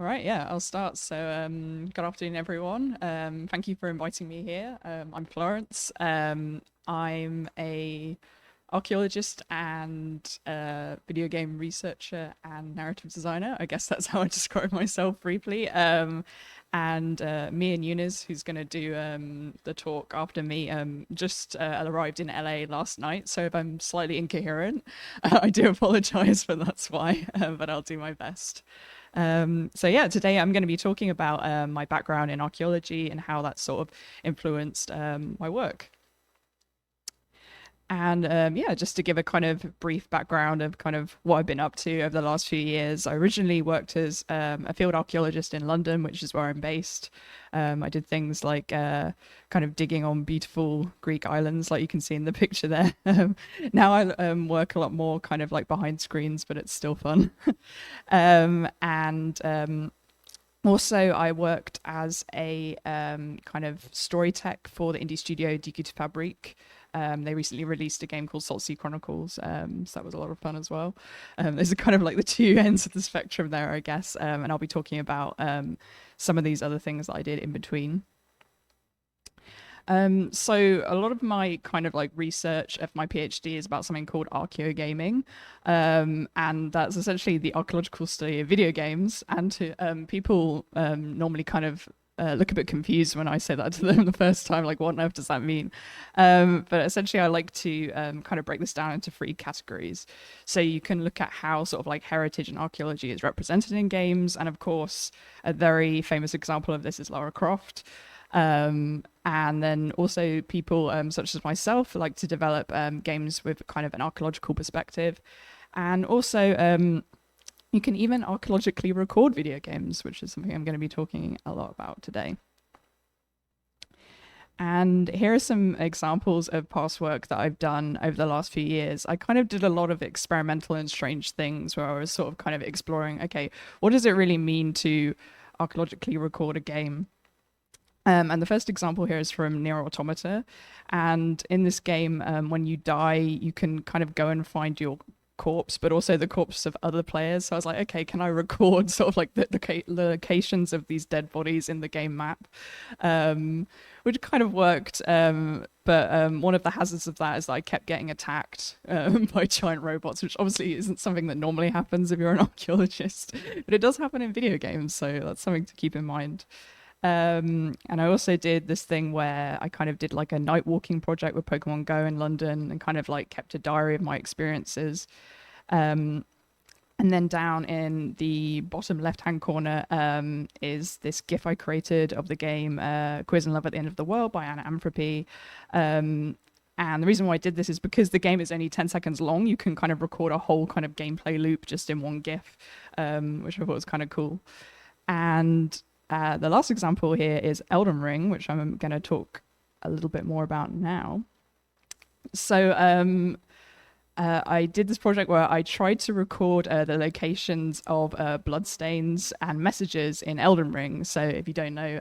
All right, yeah, I'll start. Good afternoon, everyone. Thank you for inviting me here. I'm Florence. I'm a archaeologist and video game researcher and narrative designer. I guess that's how I describe myself briefly. And me and Eunice, who's going to do the talk after me, just arrived in LA last night. So if I'm slightly incoherent, I do apologize, but that's why. But I'll do my best. So today I'm going to be talking about my background in archaeology and how that sort of influenced my work. And just to give a kind of brief background of kind of what I've been up to over the last few years, I originally worked as a field archaeologist in London, which is where I'm based. I did things like kind of digging on beautiful Greek islands, like you can see in the picture there. Now I work a lot more kind of like behind screens, but it's still fun. And also, I worked as a kind of story tech for the indie studio Diku Fabrique. They recently released a game called Salt Sea Chronicles, so that was a lot of fun as well. Those are kind of like the two ends of the spectrum there, I guess. And I'll be talking about some of these other things that I did in between. So a lot of my kind of like research of my PhD is about something called archaeogaming, and that's essentially the archaeological study of video games. And to people normally kind of look a bit confused when I say that to them the first time, like what on earth does that mean? But essentially, I like to kind of break this down into three categories. So you can look at how sort of like heritage and archaeology is represented in games, and of course, a very famous example of this is Lara Croft. And then also people such as myself like to develop games with kind of an archaeological perspective. And also, you can even archaeologically record video games, which is something I'm going to be talking a lot about today. And here are some examples of past work that I've done over the last few years. I kind of did a lot of experimental and strange things where I was sort of kind of exploring, okay, what does it really mean to archaeologically record a game? And the first example here is from Near Automata. And in this game, when you die, you can kind of go and find your corpse, but also the corpse of other players. So I was like, okay, can I record sort of like the locations of these dead bodies in the game map? Which kind of worked. But one of the hazards of that is that I kept getting attacked by giant robots, which obviously isn't something that normally happens if you're an archaeologist, but it does happen in video games. So that's something to keep in mind. And I also did this thing where I kind of did like a night walking project with Pokemon Go in London and kind of like kept a diary of my experiences. Um, and then down in the bottom left-hand corner is this GIF I created of the game Quiz and Love at the End of the World by Anna Anthropy. And the reason why I did this is because the game is only 10 seconds long. You can kind of record a whole kind of gameplay loop just in one GIF, which I thought was kind of cool. And the last example here is Elden Ring, which I'm going to talk a little bit more about now. So I did this project where I tried to record the locations of bloodstains and messages in Elden Ring. So if you don't know,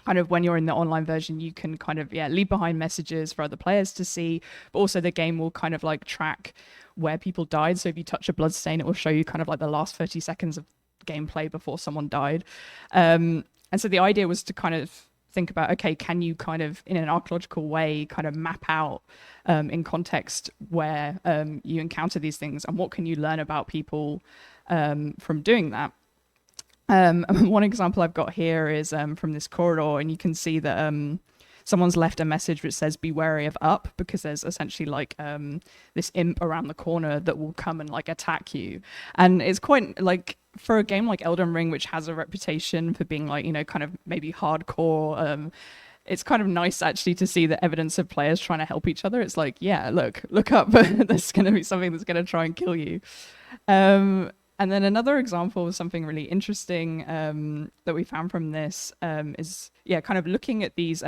kind of when you're in the online version, you can kind of leave behind messages for other players to see, but also the game will kind of like track where people died. So if you touch a bloodstain, it will show you kind of like the last 30 seconds of gameplay before someone died. And so the idea was to kind of think about, okay, can you kind of in an archaeological way kind of map out in context where you encounter these things and what can you learn about people from doing that. One example I've got here is from this corridor, and you can see that someone's left a message which says be wary of up, because there's essentially like this imp around the corner that will come and like attack you. And it's quite like, for a game like Elden Ring, which has a reputation for being like, you know, kind of maybe hardcore, it's kind of nice actually to see the evidence of players trying to help each other. It's like, yeah, look up. There's going to be something that's going to try and kill you. And then another example of something really interesting that we found from this is, kind of looking at these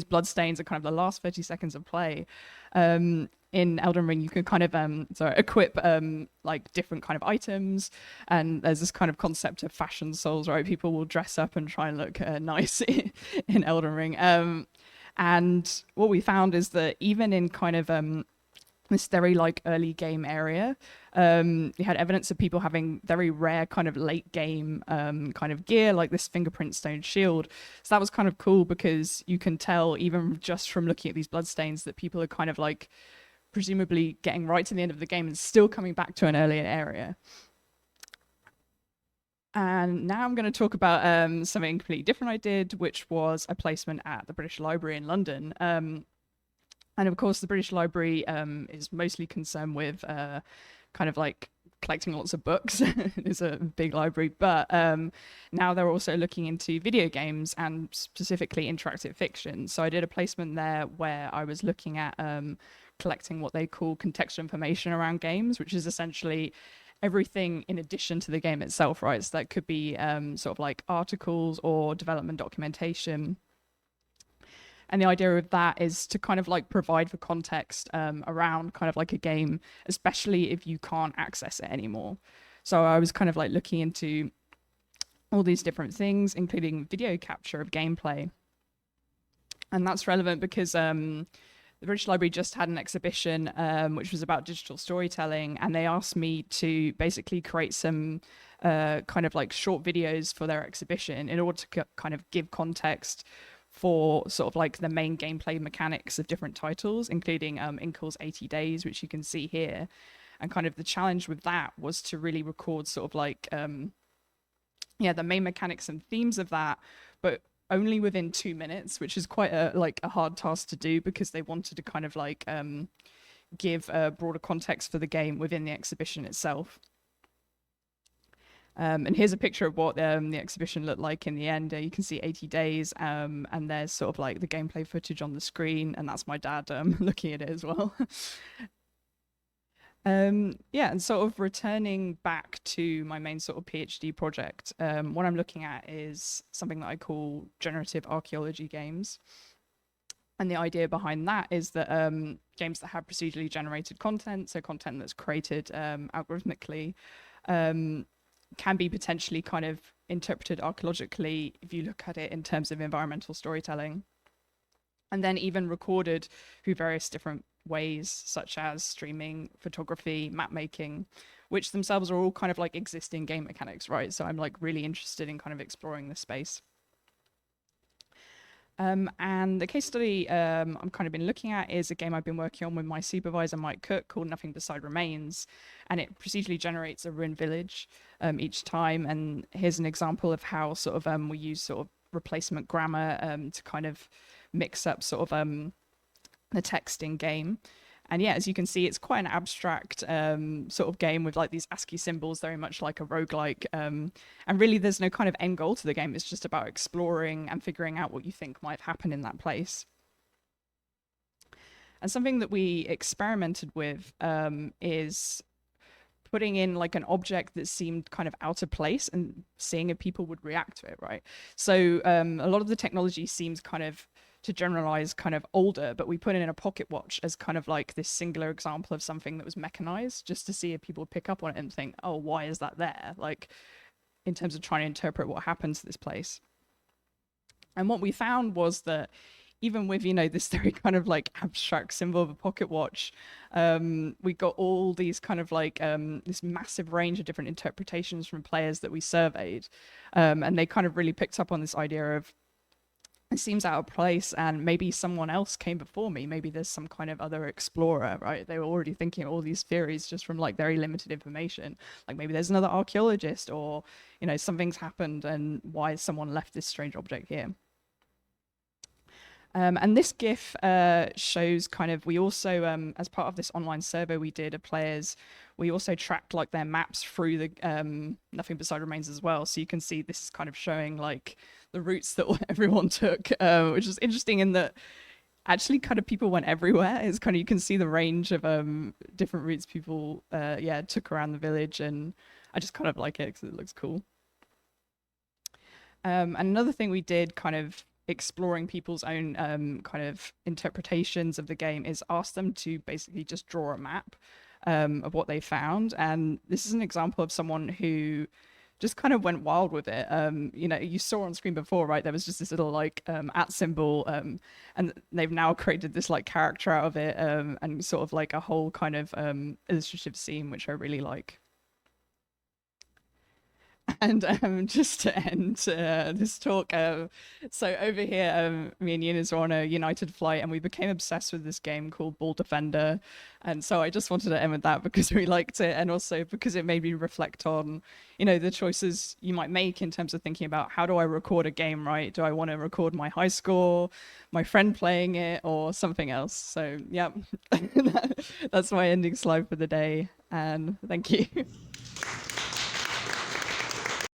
bloodstains are kind of the last 30 seconds of play. In Elden Ring, you can kind of equip like different kind of items, and there's this kind of concept of fashion souls, right? People will dress up and try and look nice in Elden Ring. And what we found is that even in kind of this very like early game area. You had evidence of people having very rare kind of late game kind of gear, like this fingerprint stone shield. So that was kind of cool because you can tell even just from looking at these bloodstains that people are kind of like presumably getting right to the end of the game and still coming back to an earlier area. And now I'm going to talk about something completely different I did, which was a placement at the British Library in London. And of course, the British Library is mostly concerned with kind of like collecting lots of books. It's a big library, but now they're also looking into video games and specifically interactive fiction. So I did a placement there where I was looking at collecting what they call contextual information around games, which is essentially everything in addition to the game itself, right? So that could be sort of like articles or development documentation. And the idea of that is to kind of like provide for context around kind of like a game, especially if you can't access it anymore. So I was kind of like looking into all these different things, including video capture of gameplay. And that's relevant because the British Library just had an exhibition which was about digital storytelling, and they asked me to basically create some kind of like short videos for their exhibition in order to kind of give context for sort of like the main gameplay mechanics of different titles, including Nicholls 80 Days, which you can see here. And kind of the challenge with that was to really record sort of like, the main mechanics and themes of that, but only within 2 minutes, which is quite a hard task to do because they wanted to kind of like give a broader context for the game within the exhibition itself. And here's a picture of what the exhibition looked like in the end. You can see 80 Days, and there's sort of like the gameplay footage on the screen, and that's my dad looking at it as well. And sort of returning back to my main sort of PhD project, what I'm looking at is something that I call generative archaeology games. And the idea behind that is that games that have procedurally generated content, so content that's created algorithmically, can be potentially kind of interpreted archaeologically if you look at it in terms of environmental storytelling, and then even recorded through various different ways, such as streaming, photography, map making, which themselves are all kind of like existing game mechanics, right? So I'm like really interested in kind of exploring this space. And the case study I'm kind of been looking at is a game I've been working on with my supervisor, Mike Cook, called Nothing Beside Remains. And it procedurally generates a ruined village each time. And here's an example of how sort of we use sort of replacement grammar to kind of mix up sort of the text in game. And yeah, as you can see, it's quite an abstract sort of game with like these ASCII symbols, very much like a roguelike. And really, there's no kind of end goal to the game. It's just about exploring and figuring out what you think might happen in that place. And something that we experimented with is putting in like an object that seemed kind of out of place and seeing if people would react to it, right? So a lot of the technology seems kind of, to generalize, kind of older, but we put in a pocket watch as kind of like this singular example of something that was mechanized, just to see if people would pick up on it and think, oh, why is that there? Like, in terms of trying to interpret what happens to this place. And what we found was that even with, you know, this very kind of like abstract symbol of a pocket watch, we got all these kind of like this massive range of different interpretations from players that we surveyed. And they kind of really picked up on this idea of, it seems out of place and maybe someone else came before me. Maybe there's some kind of other explorer, right? They were already thinking of all these theories just from like very limited information. Like maybe there's another archaeologist, or, you know, something's happened and why has someone left this strange object here? And this GIF shows kind of, we also, as part of this online survey we did of players, we also tracked like their maps through the Nothing Beside Remains as well. So you can see this is kind of showing like the routes that everyone took, which is interesting in that actually kind of people went everywhere. It's kind of, you can see the range of different routes people took around the village, and I just kind of like it because it looks cool. And another thing we did, kind of exploring people's own kind of interpretations of the game, is ask them to basically just draw a map of what they found. And this is an example of someone who just kind of went wild with it. You know, you saw on screen before, right? There was just this little like at symbol, and they've now created this like character out of it, and sort of like a whole kind of illustrative scene, which I really like. And just to end this talk, so over here, me and Eunice were on a United flight, and we became obsessed with this game called Ball Defender. And so I just wanted to end with that because we liked it, and also because it made me reflect on, you know, the choices you might make in terms of thinking about how do I record a game, right? Do I want to record my high score, my friend playing it, or something else? So yeah, that's my ending slide for the day, and thank you.